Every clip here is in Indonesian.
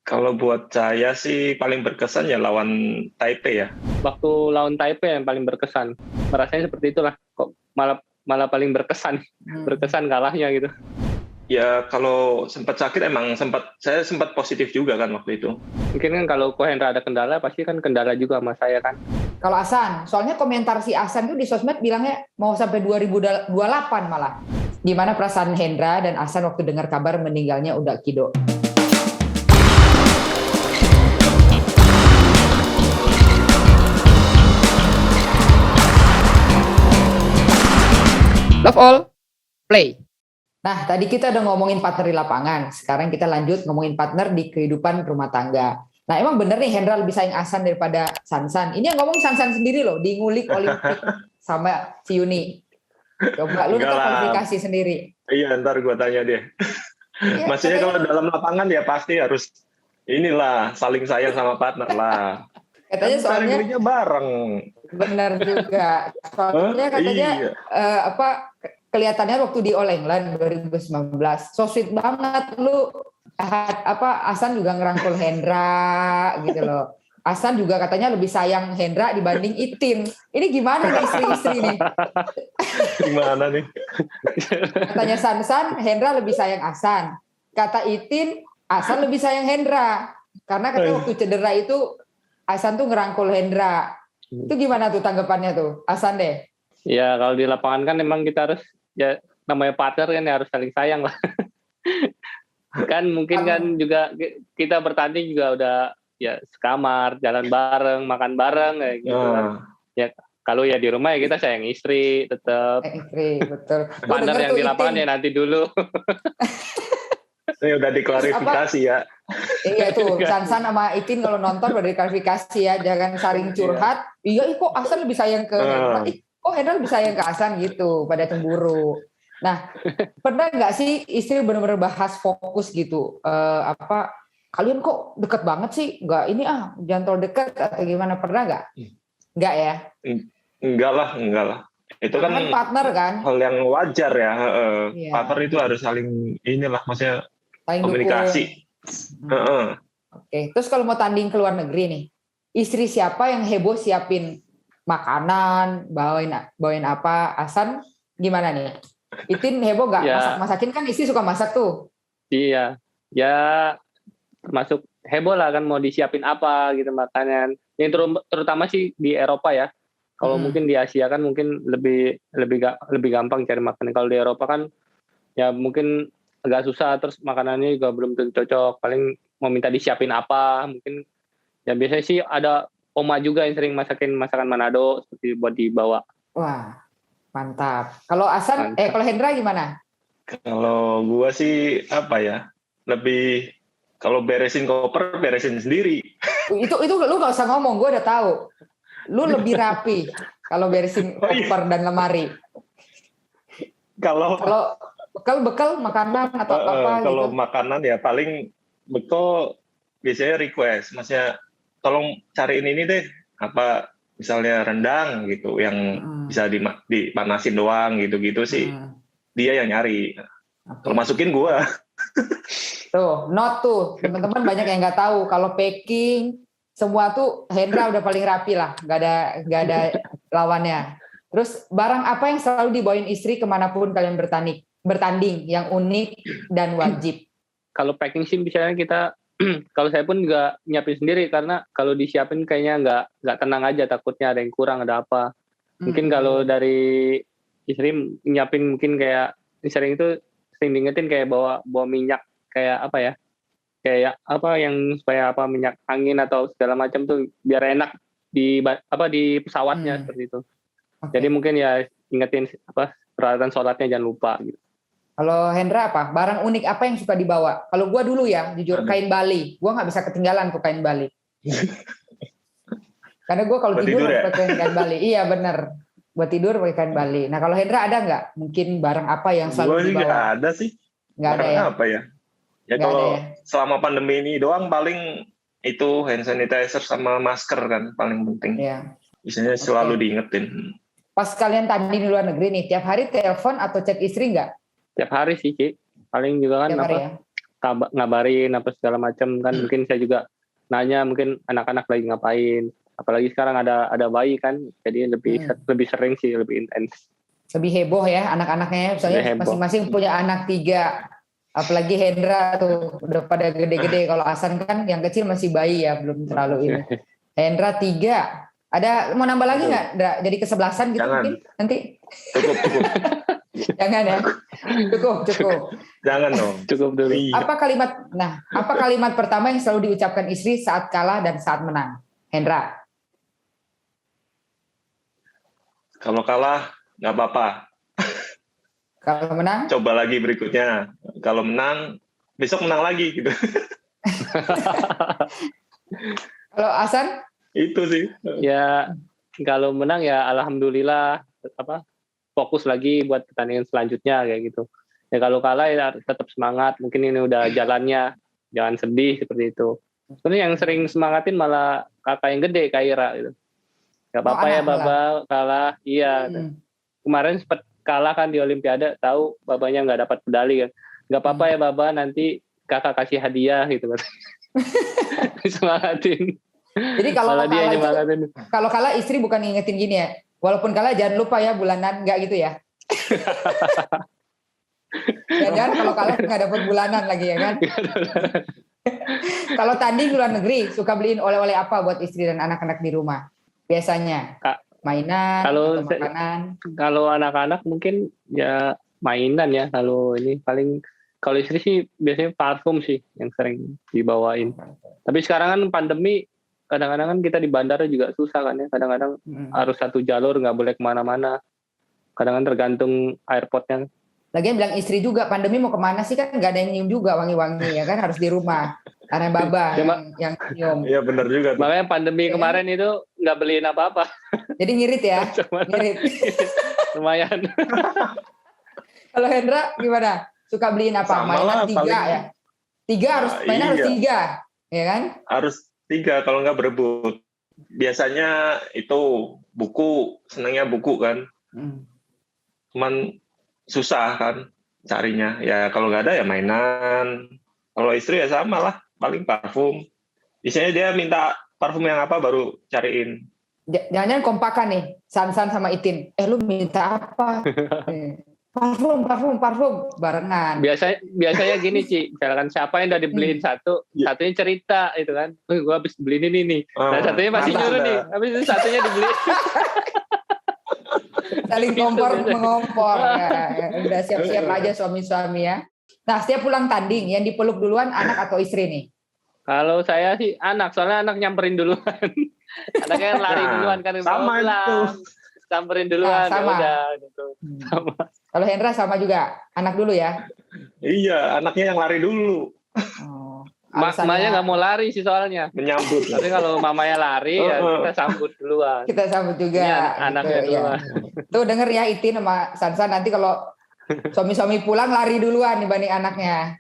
Kalau buat saya sih paling berkesan ya lawan Taipei ya. Waktu lawan Taipei yang paling berkesan. Rasanya seperti itulah, kok malah paling berkesan, berkesan kalahnya gitu. Ya kalau sempat sakit saya sempat positif juga kan waktu itu. Mungkin kan kalau Ko Hendra ada kendala, pasti kan kendala juga sama saya kan. Kalau Ahsan, soalnya komentar si Ahsan tuh di sosmed bilangnya mau sampai 2028 malah. Gimana perasaan Hendra dan Ahsan waktu dengar kabar meninggalnya Uda Kido? Love all, play. Nah, tadi kita udah ngomongin partner di lapangan. Sekarang kita lanjut ngomongin partner di kehidupan rumah tangga. Nah, emang bener nih Hendra lebih sayang Ahsan daripada Sansan. Ini yang ngomong Sansan sendiri loh, di ngulik Olimpik sama si Yuni. Coba lu ntar kualifikasi sendiri. Iya, ntar gue tanya deh. Ya, maksudnya kalau dalam lapangan ya pasti harus inilah saling sayang sama partner lah. Katanya kan soalnya bareng. Benar juga. Soalnya katanya kelihatannya waktu di All England 2019 so sweet banget lu. Ahsan juga ngerangkul Hendra gitu loh. Ahsan juga katanya lebih sayang Hendra dibanding Itin. Ini gimana nih istri-istri nih? Gimana nih? Katanya Sansan, Hendra lebih sayang Ahsan. Kata Itin, Ahsan lebih sayang Hendra. Karena katanya waktu cedera itu Ahsan tuh ngerangkul Hendra. Itu gimana tuh tanggapannya tuh? Ahsan deh. Ya kalau di lapangan kan memang kita harus, ya namanya partner kan ya harus saling sayang lah. Kan mungkin kan juga kita bertanding juga udah ya sekamar, jalan bareng, makan bareng kayak gitu kan. Ya kalau ya di rumah ya kita sayang istri tetap. Istri, betul. Partner yang di lapangan ya nanti dulu. Ini udah diklarifikasi ya. Iya tuh, Sansan sama Itin kalau nonton udah diklarifikasi ya, jangan saling curhat. Iya, kok Ahsan lebih sayang ke Hendra? Kok Hendra lebih sayang ke Ahsan gitu, pada cemburu. Nah, pernah nggak sih istri benar-benar bahas fokus gitu? Kalian kok deket banget sih? Nggak ini jangan terlalu deket atau gimana? Pernah nggak? Nggak ya? Enggak lah. Itu kan partner kan? Hal yang wajar ya. Partner itu harus saling inilah, maksudnya saling komunikasi. Oke, terus kalau mau tanding ke luar negeri nih, istri siapa yang heboh siapin makanan, bawain apa? Ahsan gimana nih? Itin heboh nggak? Ya. Masakin kan istri suka masak tuh. Iya, ya termasuk heboh lah kan mau disiapin apa gitu makanan. Yang terutama sih di Eropa ya. Kalau mungkin di Asia kan mungkin lebih gampang cari makanan. Kalau di Eropa kan ya mungkin agak susah, terus makanannya juga belum tentu cocok. Paling mau minta disiapin apa, mungkin ya biasanya sih ada oma juga yang sering masakin masakan Manado seperti buat dibawa. Wah, mantap. Kalau Ahsan, kalau Hendra gimana? Kalau gua sih lebih kalau beresin koper beresin sendiri. Itu lu nggak usah ngomong, gue udah tahu. Lu lebih rapi kalau beresin koper dan lemari. Kalau bekal makanan atau apa kalau gitu. Makanan ya paling bekal biasanya request, maksudnya tolong cariin ini deh, misalnya rendang gitu yang bisa dipanasin doang gitu sih. Dia yang nyari. Termasukin gua. Tuh, tuh. Teman-teman banyak yang nggak tahu kalau packing semua tuh Hendra udah paling rapi lah, nggak ada lawannya. Terus barang apa yang selalu dibawain istri kemanapun kalian bertanding yang unik dan wajib? Kalau packing sih misalnya kita, kalau saya pun juga nyiapin sendiri karena kalau disiapin kayaknya nggak tenang aja, takutnya ada yang kurang, ada apa. Mungkin kalau dari istri nyiapin mungkin kayak sering diingetin kayak bawa minyak kayak apa ya? Kayak apa yang supaya minyak angin atau segala macam tuh biar enak di pesawatnya seperti itu. Okay. Jadi mungkin ya ingetin peralatan sholatnya jangan lupa gitu. Kalau Hendra apa? Barang unik apa yang suka dibawa? Kalau gua dulu ya, jujur kain Bali. Gua nggak bisa ketinggalan tuh kain Bali. Karena gua kalau tidur pakai kain Bali. Iya benar. Buat tidur pakai kain Bali. Nah kalau Hendra ada nggak? Mungkin barang apa yang selalu dibawa? Nggak ada sih. Nggak ada ya? Apa ya? Ya kalau selama pandemi ini doang paling itu hand sanitizer sama masker kan paling penting. Iya. Biasanya selalu diingetin. Pas kalian tanding di luar negeri nih, tiap hari telepon atau chat istri nggak? Tiap hari sih, Ci. Paling juga kan tiap hari ya? ngabarin apa segala macam kan. Mungkin saya juga nanya mungkin anak-anak lagi ngapain. Apalagi sekarang ada bayi kan, jadi lebih sering sih, lebih intens. Lebih heboh ya anak-anaknya, misalnya masing-masing punya anak 3. Apalagi Hendra tuh udah pada gede-gede. Kalau Hasan kan yang kecil masih bayi ya, belum terlalu ini. Hendra 3. Ada mau nambah lagi nggak? Jadi kesebelasan gitu. Jangan. Mungkin nanti. Cukup. Jangan ya. Cukup. Jangan dong. Cukup dulu. Apa kalimat pertama yang selalu diucapkan istri saat kalah dan saat menang? Hendra. Kalau kalah nggak apa-apa. Kalau menang? Coba lagi berikutnya. Kalau menang, besok menang lagi gitu. Kalau Hasan? Itu sih. Ya, kalau menang ya alhamdulillah fokus lagi buat pertandingan selanjutnya kayak gitu. Ya kalau kalah ya tetap semangat. Mungkin ini udah jalannya, jangan sedih seperti itu. Sebenarnya yang sering semangatin malah kakak yang gede, Kaira gitu. Gak apa-apa ya Baba kalah. Iya. Kemarin sempat kalah kan di Olimpiade, tahu babanya nggak dapat medali kan. Gak apa-apa ya Baba, nanti kakak kasih hadiah gitu kan. Semangatin. Jadi kalau kalah istri bukan ngingetin gini ya, walaupun kalah jangan lupa ya bulanan, nggak gitu ya? Jangan kalau kalah nggak dapat bulanan lagi ya kan? Kalau tanding luar negeri suka beliin oleh-oleh apa buat istri dan anak-anak di rumah? Biasanya mainan atau makanan? Kalau anak-anak mungkin ya mainan ya. Kalau istri sih biasanya parfum sih yang sering dibawain. Tapi sekarang kan pandemi, kadang-kadang kan kita di bandara juga susah kan ya. Kadang-kadang harus satu jalur, nggak boleh kemana-mana. Kadang-kadang tergantung airportnya. Lagian bilang istri juga, pandemi mau kemana sih kan nggak ada yang nyium juga wangi-wangi ya kan, harus di rumah. Karena Baba yang nyium. Iya benar juga. Makanya pandemi kemarin itu nggak beliin apa-apa. Jadi ngirit ya? Ngirit. Lumayan. Kalau Hendra gimana? Suka beliin apa? Mainan 3 ya? 3 harus, mainan harus 3. Ya kan? Harus 3 kalau nggak berebut. Biasanya itu buku, senangnya buku kan. Cuman susah kan carinya. Ya kalau nggak ada ya mainan. Kalau istri ya sama lah, paling parfum. Biasanya dia minta parfum yang apa baru cariin. Jangan-jangan kompakan nih, Sansan sama Itin. Lu minta apa? Parfum barengan. Biasanya gini Ci, misalkan siapa yang udah dibeliin satunya cerita itu kan, gue habis beliin ini nih. Nah satunya masih nyuruh nih, habis itu satunya dibeli. Saling mengompor. Ya. Udah siap-siap aja suami-suami ya. Nah setiap pulang tanding yang dipeluk duluan anak atau istri nih? Kalau saya sih anak, soalnya anak nyamperin duluan. Anaknya lari duluan kan. Sama itu. Samperin duluan, sama. Udah gitu. Sama. Kalau Hendra sama juga, anak dulu ya? Iya, anaknya yang lari dulu. Mamanya nggak mau lari sih soalnya. Menyambut. Tapi kalau mamanya lari, ya kita sambut duluan. Kita sambut juga. Ini anaknya gitu, duluan. Ya. Tuh denger ya Itin sama Sansan, nanti kalau suami-suami pulang lari duluan dibanding anaknya.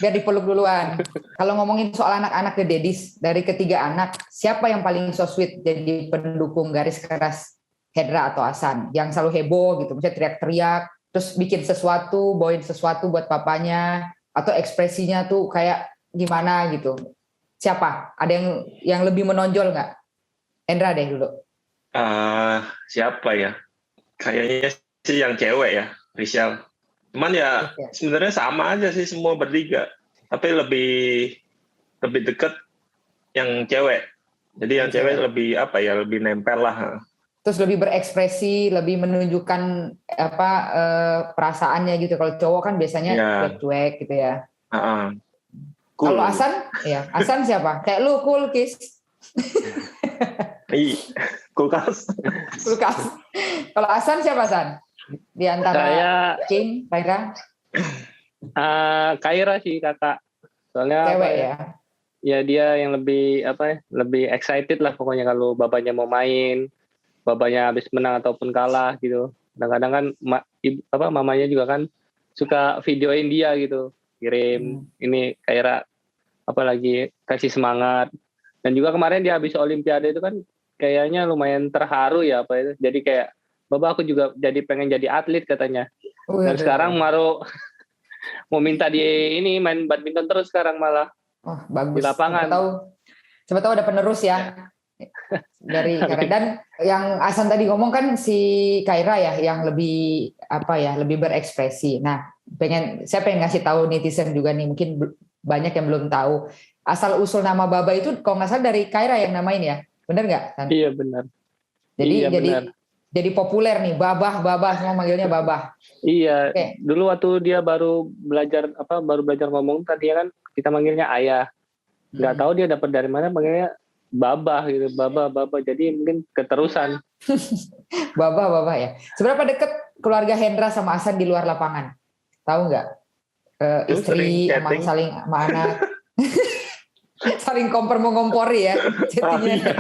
Biar dipeluk duluan. Kalau ngomongin soal anak-anak ke Dedis, dari ketiga anak, siapa yang paling so sweet jadi pendukung garis keras Hendra atau Hasan? Yang selalu heboh gitu, misalnya teriak-teriak, terus bikin sesuatu, bawain sesuatu buat papanya, atau ekspresinya tuh kayak gimana gitu. Siapa? Ada yang lebih menonjol nggak? Hendra deh dulu. Siapa ya? Kayaknya sih yang cewek ya, Rizal. Cuman ya sebenarnya sama aja sih semua bertiga. Tapi lebih dekat yang cewek. Jadi yang cewek lebih lebih nempel lah. Terus lebih berekspresi, lebih menunjukkan perasaannya gitu. Kalau cowok kan biasanya cuek gitu ya. Cool. Kalau Hasan, ya Hasan siapa? Kayak lu cool kiss. Kulkas. Kalau Hasan siapa Hasan? Di antara King, Kaira? Kaira sih kakak. Soalnya cewek ya. Ya dia yang lebih lebih excited lah pokoknya kalau babanya mau main, babanya habis menang ataupun kalah gitu. Kadang-kadang kan mamanya juga kan suka videoin dia gitu, kirim ini Kaira lagi kasih semangat. Dan juga kemarin dia habis Olimpiade itu kan kayaknya lumayan terharu ya itu. Jadi kayak Baba aku juga jadi pengen jadi atlet katanya. Dan sekarang Mau minta di ini main badminton terus sekarang malah. Oh, bagus. Di lapangan. Siapa tahu ada penerus ya. Dari Kaira. Dan yang Hasan tadi ngomong kan si Kaira ya yang lebih lebih berekspresi. Nah, saya pengen ngasih tahu netizen juga nih, mungkin banyak yang belum tahu. Asal usul nama Baba itu kalau nggak salah dari Kaira yang namain ya. Benar nggak? Iya benar. Jadi populer nih, Babah semua manggilnya Babah. Iya. Okay. Dulu waktu dia baru belajar ngomong tadi kan kita manggilnya ayah. Nggak tahu dia dapat dari mana manggilnya Babah gitu, Babah. Jadi mungkin keterusan. Babah ya. Seberapa dekat keluarga Hendra sama Hasan di luar lapangan? Tahu nggak? Istri emang saling sama anak. Saling mengompori ya chattingnya.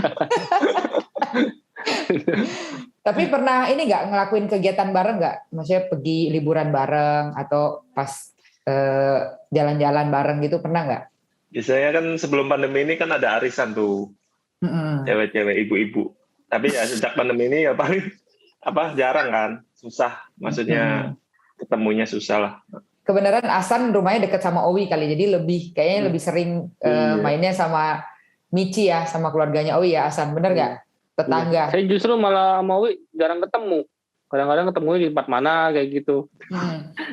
Tapi pernah ini nggak ngelakuin kegiatan bareng nggak? Maksudnya pergi liburan bareng atau pas jalan-jalan bareng gitu, pernah nggak? Biasanya kan sebelum pandemi ini kan ada arisan tuh, cewek-cewek, ibu-ibu. Tapi ya sejak pandemi ini ya paling jarang kan, susah. Maksudnya ketemunya susah lah. Kebenaran Hasan rumahnya dekat sama Owi kali, jadi kayaknya lebih sering mainnya sama Michi ya, sama keluarganya Owi ya Hasan, bener nggak? Tetangga. Saya justru malah sama Owi jarang ketemu. Kadang-kadang ketemunya di tempat mana kayak gitu.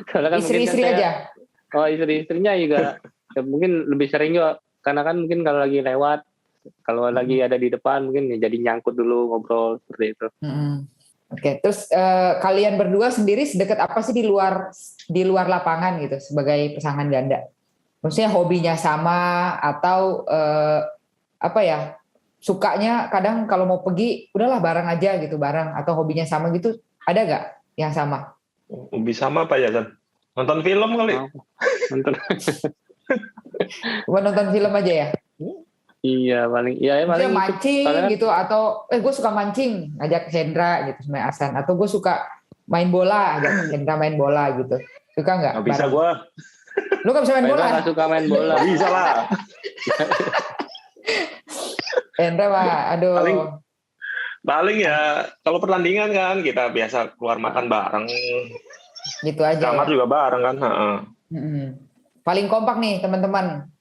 Kan istri-istri aja. Oh, istri-istrinya juga. Ya, mungkin lebih sering juga karena kan mungkin kalau lagi lewat, kalau lagi ada di depan mungkin ya jadi nyangkut dulu ngobrol seperti itu. Oke, terus kalian berdua sendiri sedekat apa sih di luar lapangan gitu sebagai pasangan ganda? Maksudnya hobinya sama atau sukanya kadang kalau mau pergi udahlah bareng aja gitu, bareng, atau hobinya sama gitu, ada nggak yang sama? Hobi sama apa ya kan? Nonton film kali. Cuma nonton film aja ya? Iya paling. Iya paling mancing gitu atau gue suka mancing, ngajak Hendra gitu sama Hasan, atau gue suka main bola, ajak Hendra main bola gitu. Suka nggak? Nggak bisa gue. Lu nggak bisa main bola? Nggak suka main bola. Bisa lah. Hendra mah, aduh. Paling ya kalau pertandingan kan kita biasa keluar makan bareng. Gitu aja. Kamar juga bareng kan. Paling kompak nih teman-teman,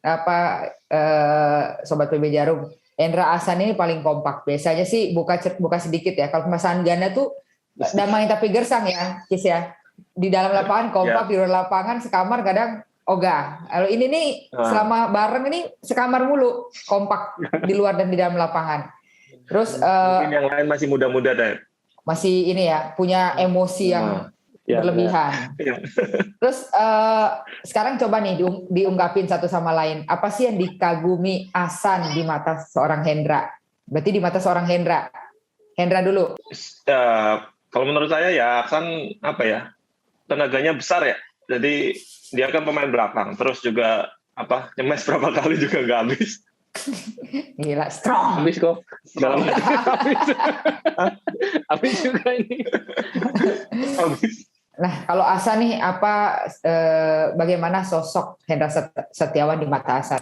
Sobat PB Jarum. Hendra Hasan ini paling kompak. Biasanya sih buka sedikit ya. Kalau pasangan ganda tuh damai tapi gersang ya, Kis ya. Di dalam lapangan kompak, di luar lapangan sekamar kadang ogah. Kalau ini nih selama bareng ini sekamar mulu, kompak di luar dan di dalam lapangan. Terus mungkin yang lain masih muda-muda deh. Masih ini ya, punya emosi yang berlebihan. Terus sekarang coba nih diungkapin satu sama lain. Apa sih yang dikagumi Hasan di mata seorang Hendra? Berarti di mata seorang Hendra. Hendra dulu. Kalau menurut saya ya Hasan tenaganya besar ya. Jadi dia kan pemain belakang. Terus juga nyemes berapa kali juga nggak habis. Gila, strong. Habis kok. Habis juga ini. Habis. Nah, kalau Hasan nih bagaimana sosok Hendra Setiawan di mata Hasan?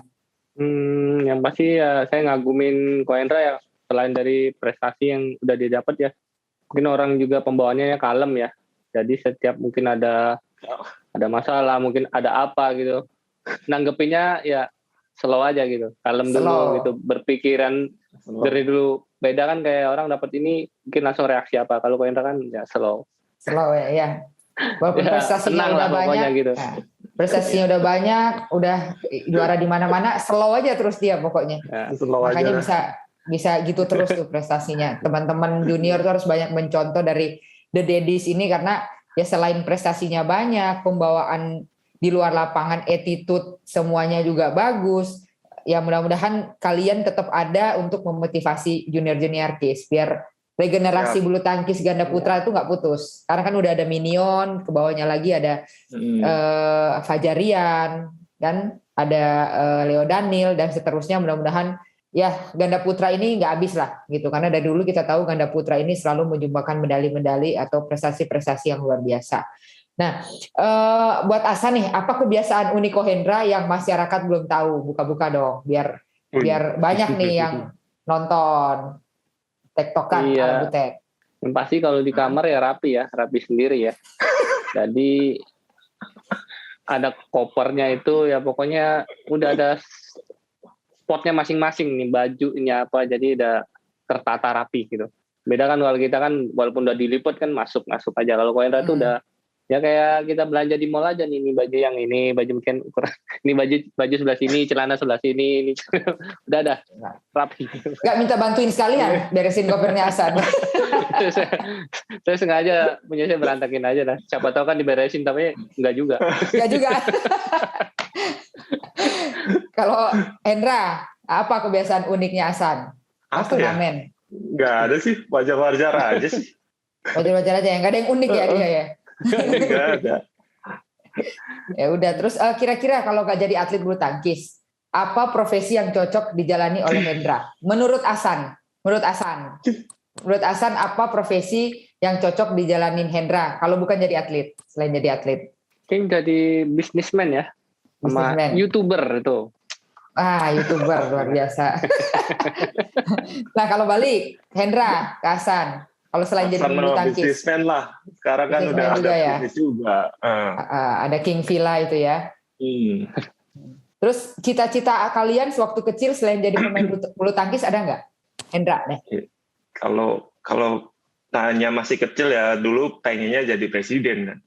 Yang pasti ya saya ngagumin Ko Hendra ya, selain dari prestasi yang udah dia dapat ya. Mungkin orang juga pembawaannya kalem ya. Jadi setiap mungkin ada masalah, mungkin ada apa gitu, nanggepinnya ya slow aja gitu, kalem dulu gitu, berpikiran dari dulu. Beda kan kayak orang dapat ini mungkin langsung reaksi apa. Kalau Ko Hendra kan ya slow ya. Walaupun prestasinya udah banyak gitu. Prestasinya udah banyak, udah juara di mana-mana, slow aja terus dia pokoknya. Makanya bisa gitu terus tuh prestasinya. Teman-teman junior tuh harus banyak mencontoh dari The Daddies ini, karena ya selain prestasinya banyak, pembawaan di luar lapangan, attitude semuanya juga bagus. Ya mudah-mudahan kalian tetap ada untuk memotivasi junior-junior Kis biar regenerasi bulu tangkis ganda putra itu nggak putus. Karena kan udah ada Minion, ke bawahnya lagi ada Fajarian, dan ada Leo Daniel dan seterusnya. Mudah-mudahan ya ganda putra ini nggak habis lah gitu. Karena dari dulu kita tahu ganda putra ini selalu menyumbangkan medali-medali atau prestasi-prestasi yang luar biasa. Nah, buat Hasan nih, apa kebiasaan unik Ko Hendra yang masyarakat belum tahu? Buka-buka dong, biar banyak nih yang nonton. Tektokan ala Butet. Yang pasti kalau di kamar ya rapi sendiri ya. Jadi ada kopernya itu ya, pokoknya udah ada spotnya masing-masing nih, bajunya apa, jadi udah tertata rapi gitu. Beda kan kalau kita kan walaupun udah diliput kan masuk aja. Kalau Koendra tuh udah ya kayak kita belanja di mall aja nih, ini baju yang ini, baju mungkin ukuran ini, baju sebelah sini, celana sebelah sini, ini udah rapi. Nggak minta bantuin sekalian beresin kopernya Hasan. Saya sengaja punya saya berantakin aja lah. Siapa tahu kan diberesin, tapi enggak juga. Enggak juga. Kalau Hendra, apa kebiasaan uniknya Hasan? Apa ya? Nggak ada sih, wajar-wajar aja sih. Wajar-wajar aja ya, nggak ada yang unik ya dia ya? Nggak ada. Ya udah, terus kira-kira kalau nggak jadi atlet bulu tangkis, apa profesi yang cocok dijalani oleh Hendra? Menurut Hasan apa profesi yang cocok dijalanin Hendra kalau bukan jadi atlet, selain jadi atlet? Mungkin jadi bisnismen ya, sama YouTuber itu. YouTuber luar biasa. Nah kalau balik, Hendra, ke Hasan, kalau selain jadi bulu tangkis, bisnismen lah. Sekarang kan udah ada ya? bisnis juga. Ada King Villa itu ya. Terus cita-cita kalian sewaktu kecil selain jadi pemain bulu tangkis ada nggak, Hendra? Kalau tanya masih kecil ya, dulu pengennya jadi presiden kan.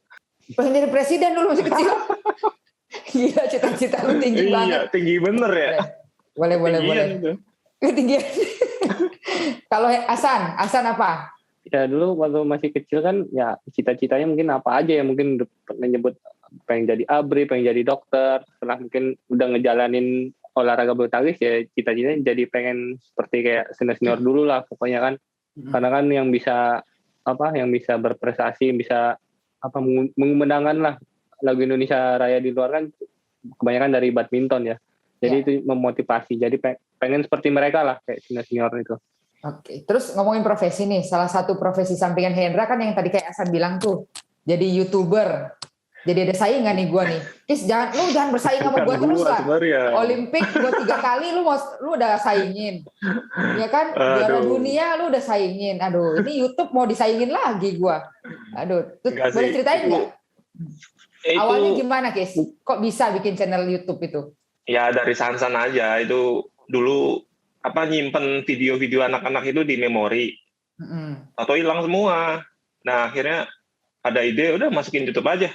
Pengen jadi presiden dulu masih kecil. Gila, cita-cita lu tinggi banget. Iya, tinggi bener ya. Boleh. Ketinggian. Kalau Hasan apa? Ya dulu waktu masih kecil kan ya cita-citanya mungkin apa aja ya, mungkin menyebut pengen jadi ABRI, pengen jadi dokter. Setelah mungkin udah ngejalanin olahraga bulu tangkis ya cita-citanya jadi pengen seperti kayak senior dulu lah pokoknya kan. Karena kan yang bisa berprestasi, bisa mengumandangkan lah lagu Indonesia Raya di luar kan kebanyakan dari badminton ya. Jadi itu memotivasi. Jadi pengen seperti mereka lah kayak senior itu. Oke, terus ngomongin profesi nih, salah satu profesi sampingan Hendra kan yang tadi kayak Hasan bilang tuh, jadi YouTuber. Jadi ada saingan nih gue nih. Lu jangan bersaing sama gue terus lah. Olimpik gue 3 kali lu udah saingin. Ya kan? Juara dunia lu udah saingin. Aduh, ini YouTube mau disaingin lagi gue. Aduh, boleh ceritain nggak? Awalnya gimana, Kis? Kok bisa bikin channel YouTube itu? Ya dari Sansan aja. Itu dulu nyimpen video-video anak-anak itu di memori. Atau hilang semua. Nah, akhirnya ada ide, udah masukin YouTube aja.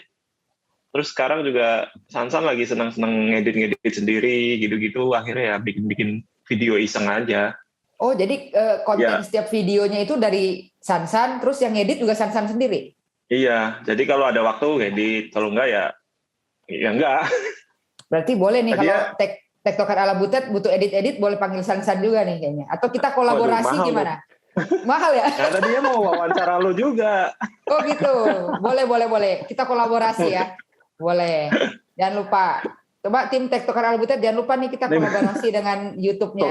Terus sekarang juga Sansan lagi senang-senang ngedit sendiri gitu-gitu. Akhirnya ya bikin video iseng aja. Oh, jadi konten setiap videonya itu dari Sansan, terus yang ngedit juga Sansan sendiri? Iya, jadi kalau ada waktu ngedit, kalau enggak ya enggak. Berarti boleh nih kalau tektokan ala Butet butuh edit-edit, boleh panggil Sansan juga nih kayaknya. Atau kita kolaborasi gimana? Mahal ya? Nah, tadinya mau wawancara lu juga. Oh gitu, boleh. Kita kolaborasi ya. Boleh. Jangan lupa. Coba tim tektokan ala Butet, jangan lupa nih kita kolaborasi dengan YouTube-nya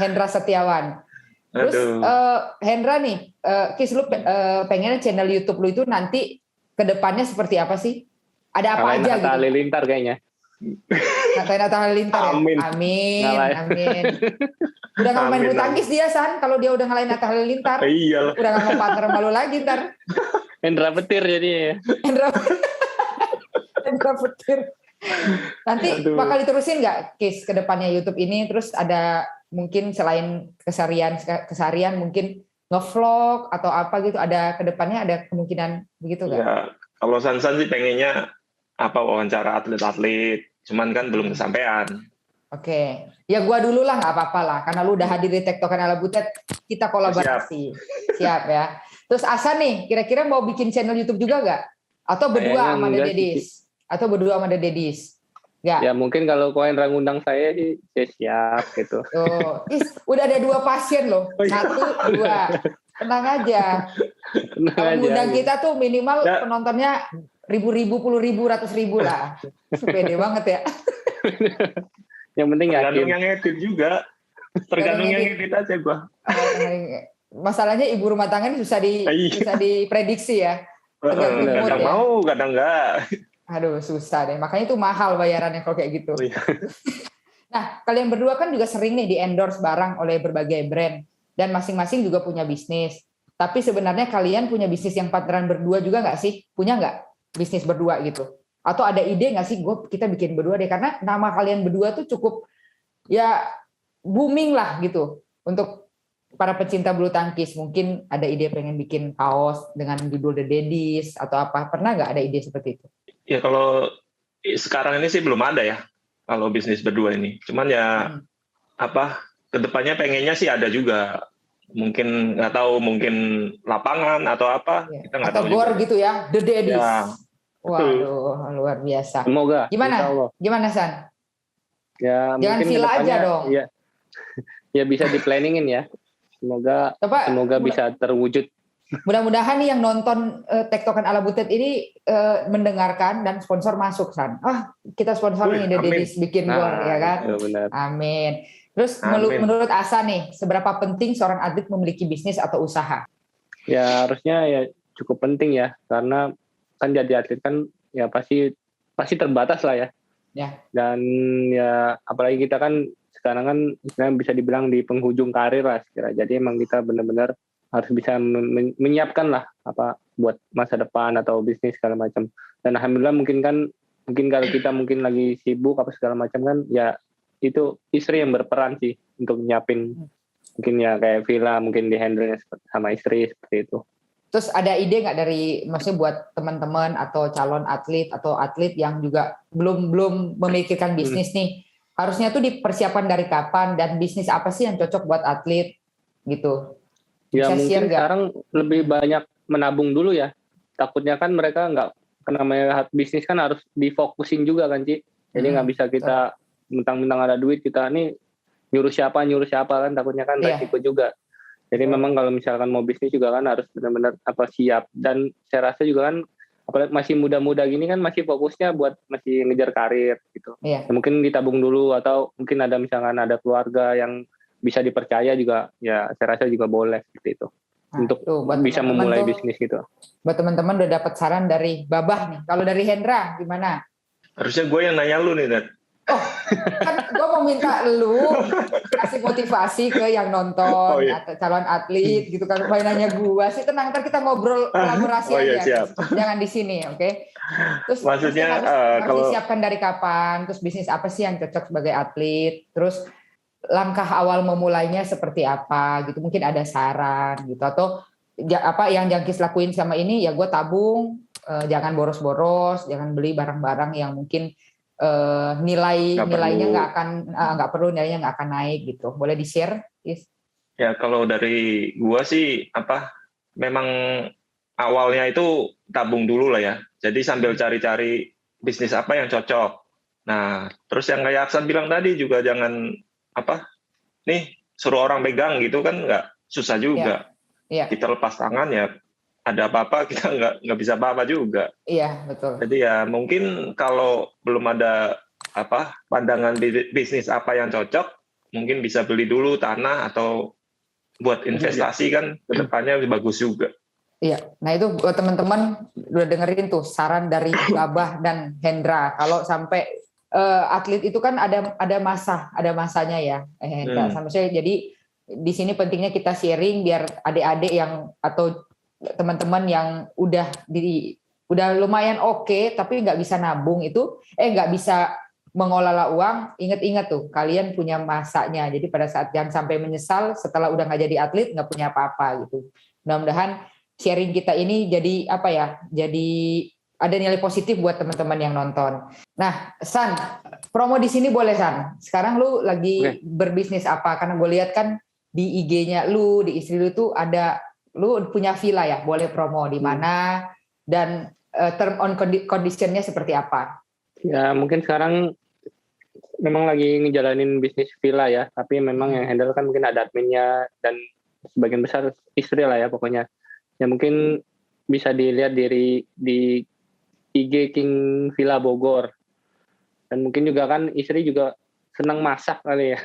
Hendra Setiawan. Terus Hendra nih, Kis lu pengen channel YouTube lu itu nanti ke depannya seperti apa sih? Ada apa aja gitu? Atta Halilintar kayaknya. Ngatain Atta Halilintar ya? Amin. Udah nggak main bulu tangkis dia, San. Kalau dia udah ngalahin Atta Halilintar, udah nggak mau partner malu lagi ntar. Hendra Petir jadinya. Hendra Petir. Nanti bakal diterusin nggak, Kis, ke depannya YouTube ini? Terus ada mungkin selain keseharian mungkin nge-vlog atau apa gitu, ada ke depannya ada kemungkinan begitu nggak? Ya, kalau Sansan sih pengennya wawancara atlet-atlet, cuman kan belum kesampaian. Oke. Ya gua dulu lah, nggak apa-apa lah, karena lu udah hadir di Tektokan ala Butet, kita kolaborasi. Siap ya. Terus Hasan nih, kira-kira mau bikin channel YouTube juga nggak? Atau berdua sama Dedis? Nggak? Ya mungkin kalau koin ngundang saya sih siap gitu. Udah ada 2 pasien loh. 1, 2. Tenang aja. Kalau ngundang kita tuh minimal penontonnya ribu-ribu, puluh-ribu, ratus-ribu lah. Pede banget ya. Yang penting yakin. Tergantung yang edit juga. Tergantung yang edit aja gua. Masalahnya ibu rumah tangga ini susah diprediksi ya. Kadang mau, kadang enggak. Aduh, susah deh. Makanya itu mahal bayarannya kalau kayak gitu. Nah, kalian berdua kan juga sering nih di-endorse barang oleh berbagai brand. Dan masing-masing juga punya bisnis. Tapi sebenarnya kalian punya bisnis yang partneran berdua juga nggak sih? Punya nggak bisnis berdua gitu? Atau ada ide nggak sih kita bikin berdua deh, karena nama kalian berdua tuh cukup ya booming lah gitu untuk para pecinta bulu tangkis. Mungkin ada ide pengen bikin kaos dengan judul The Daddies atau apa, pernah nggak ada ide seperti itu? Ya kalau sekarang ini sih belum ada ya kalau bisnis berdua ini. Cuman ya kedepannya pengennya sih ada juga. Mungkin nggak tahu, mungkin lapangan atau apa, Ya. kita nggak Atau tahu gor juga. gitu ya, The Daddies. Ya, Waduh, luar biasa. Semoga. Gimana San? Ya, jangan mungkin villa aja dong. Ya bisa di planningin ya. Semoga bisa terwujud. Mudah-mudahan nih yang nonton Tektokan ala Butet ini mendengarkan dan sponsor masuk, San. Kita sponsor nih The Daddies bikin gor, ya kan? Ya benar. Amin. Terus menurut Asa nih, seberapa penting seorang atlet memiliki bisnis atau usaha? Ya harusnya ya cukup penting ya, karena kan jadi atlet kan ya pasti terbatas lah ya. Ya. Dan ya apalagi kita kan sekarang kan bisa dibilang di penghujung karir lah sekiranya. Jadi emang kita benar-benar harus bisa menyiapkan lah buat masa depan atau bisnis segala macam. Dan alhamdulillah mungkin kalau kita mungkin lagi sibuk apa segala macam kan ya itu istri yang berperan sih untuk nyiapin mungkin ya kayak villa mungkin di handle sama istri seperti itu. Terus ada ide nggak maksudnya buat teman-teman atau calon atlet atau atlet yang juga belum memikirkan bisnis nih, harusnya tuh dipersiapkan dari kapan dan bisnis apa sih yang cocok buat atlet gitu? Ya mungkin sekarang lebih banyak menabung dulu ya. Takutnya kan mereka namanya bisnis kan harus difokusin juga kan Ci. Jadi nggak bisa kita mentang-mentang ada duit kita nih nyuruh siapa kan, takutnya kan resiko juga. Jadi memang kalau misalkan mau bisnis juga kan harus benar-benar siap. Dan saya rasa juga kan apalagi masih muda-muda gini kan masih fokusnya buat masih ngejar karir gitu. Ya, mungkin ditabung dulu atau mungkin misalkan ada keluarga yang bisa dipercaya juga ya saya rasa juga boleh seperti itu. Untuk bisa memulai bisnis gitu. Buat teman-teman udah dapat saran dari Babah nih. Kalau dari Hendra gimana? Harusnya gue yang nanya lu nih, Dad. Oh, kan gue mau minta lu kasih motivasi ke yang nonton, calon atlet gitu kan. Supaya nanya gue sih, tenang, ntar kita ngobrol kolaborasi aja. Siap. Jangan di sini, oke? Terus maksudnya harus disiapkan dari kapan? Terus bisnis apa sih yang cocok sebagai atlet? Terus langkah awal memulainya seperti apa gitu? Mungkin ada saran gitu atau apa yang Jangkis lakuin sama ini ya gue tabung, jangan boros-boros, jangan beli barang-barang yang mungkin nilainya nggak perlu, nilainya nggak akan naik gitu. Boleh di-share? Yes. Ya kalau dari gua sih memang awalnya itu tabung dulu lah ya. Jadi sambil cari-cari bisnis apa yang cocok. Nah, terus yang kayak Aksan bilang tadi juga jangan suruh orang pegang gitu kan nggak, susah juga. Yeah. Kita lepas tangan ya ada apa-apa kita nggak bisa apa-apa juga. Iya, betul. Jadi ya mungkin kalau belum ada pandangan bisnis apa yang cocok, mungkin bisa beli dulu tanah atau buat investasi kan kedepannya bagus juga. Iya, nah itu buat teman-teman udah dengerin tuh saran dari Babah dan Hendra. Kalau sampai atlet itu kan ada masanya ya, Hendra. Sama saya jadi di sini pentingnya kita sharing biar adik-adik yang atau teman-teman yang udah lumayan oke, tapi nggak bisa nabung itu, nggak bisa mengelola uang, ingat-ingat tuh kalian punya masanya. Jadi pada saat jangan sampai menyesal setelah udah nggak jadi atlet, nggak punya apa-apa gitu. Mudah-mudahan sharing kita ini jadi jadi ada nilai positif buat teman-teman yang nonton. Nah, San, promo di sini boleh San. Sekarang lu lagi berbisnis apa? Karena gue lihat kan di IG-nya lu, di istri lu tuh ada lu punya villa ya, boleh promo di mana dan term on condition-nya seperti apa? Ya mungkin sekarang memang lagi ngejalanin bisnis villa ya, tapi memang yang handle kan mungkin ada adminnya dan sebagian besar istri lah ya pokoknya. Ya mungkin bisa dilihat di IG King Villa Bogor. Dan mungkin juga kan istri juga senang masak kali ya.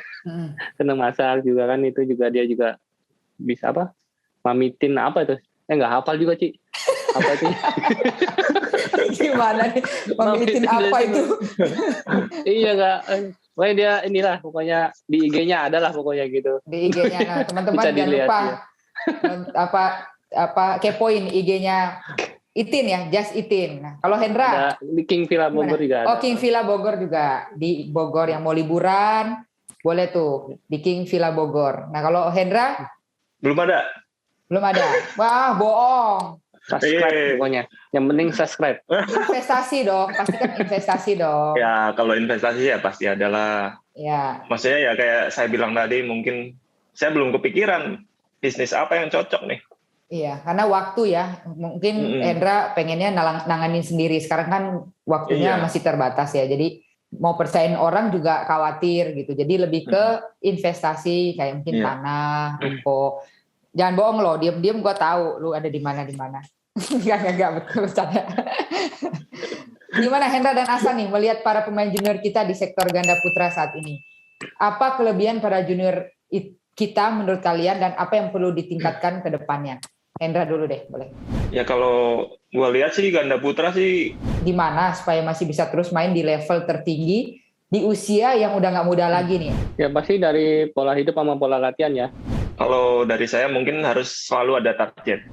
Senang masak juga kan, itu juga dia juga bisa mamitin apa itu? Nggak hafal juga Ci. Apa itu? Gimana nih? Mamitin apa itu? Iya nggak. Pokoknya dia inilah, pokoknya di IG-nya ada lah pokoknya gitu. Di IG-nya, nah teman-teman jangan lupa kepoin IG-nya Itin ya, Just Itin. Nah, kalau Hendra? Di King Villa Bogor gimana? juga ada. Oh, King Villa Bogor juga. Di Bogor yang mau liburan, boleh tuh. Di King Villa Bogor. Nah, kalau Hendra? Belum ada. Belum ada. Wah, bohong. Subscribe pokoknya. Yang penting subscribe. Investasi dong, pasti kan investasi dong. Ya, kalau investasi ya pasti adalah. Ya. Maksudnya ya kayak saya bilang tadi, mungkin saya belum kepikiran bisnis apa yang cocok nih. Iya, karena waktu ya. Mungkin Hendra pengennya nanganin sendiri. Sekarang kan waktunya masih terbatas ya. Jadi mau percayain orang juga khawatir gitu. Jadi lebih ke investasi kayak mungkin tanah, ruko. Jangan bohong loh, diam-diam gue tahu lu ada di mana. Enggak betul bercanda. Gimana Hendra dan Asan nih melihat para pemain junior kita di sektor ganda putra saat ini? Apa kelebihan para junior kita menurut kalian dan apa yang perlu ditingkatkan ke depannya? Hendra dulu deh, boleh. Ya kalau gue lihat sih ganda putra sih gimana supaya masih bisa terus main di level tertinggi di usia yang udah nggak muda lagi nih? Ya pasti dari pola hidup sama pola latihan ya. Kalau dari saya mungkin harus selalu ada target.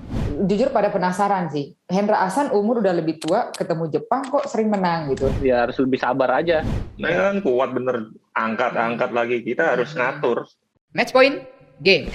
Jujur pada penasaran sih, Hendra Asan umur udah lebih tua, ketemu Jepang kok sering menang gitu. Ya harus lebih sabar aja. Nah kan kuat bener, angkat lagi, kita harus ngatur. Match point, game.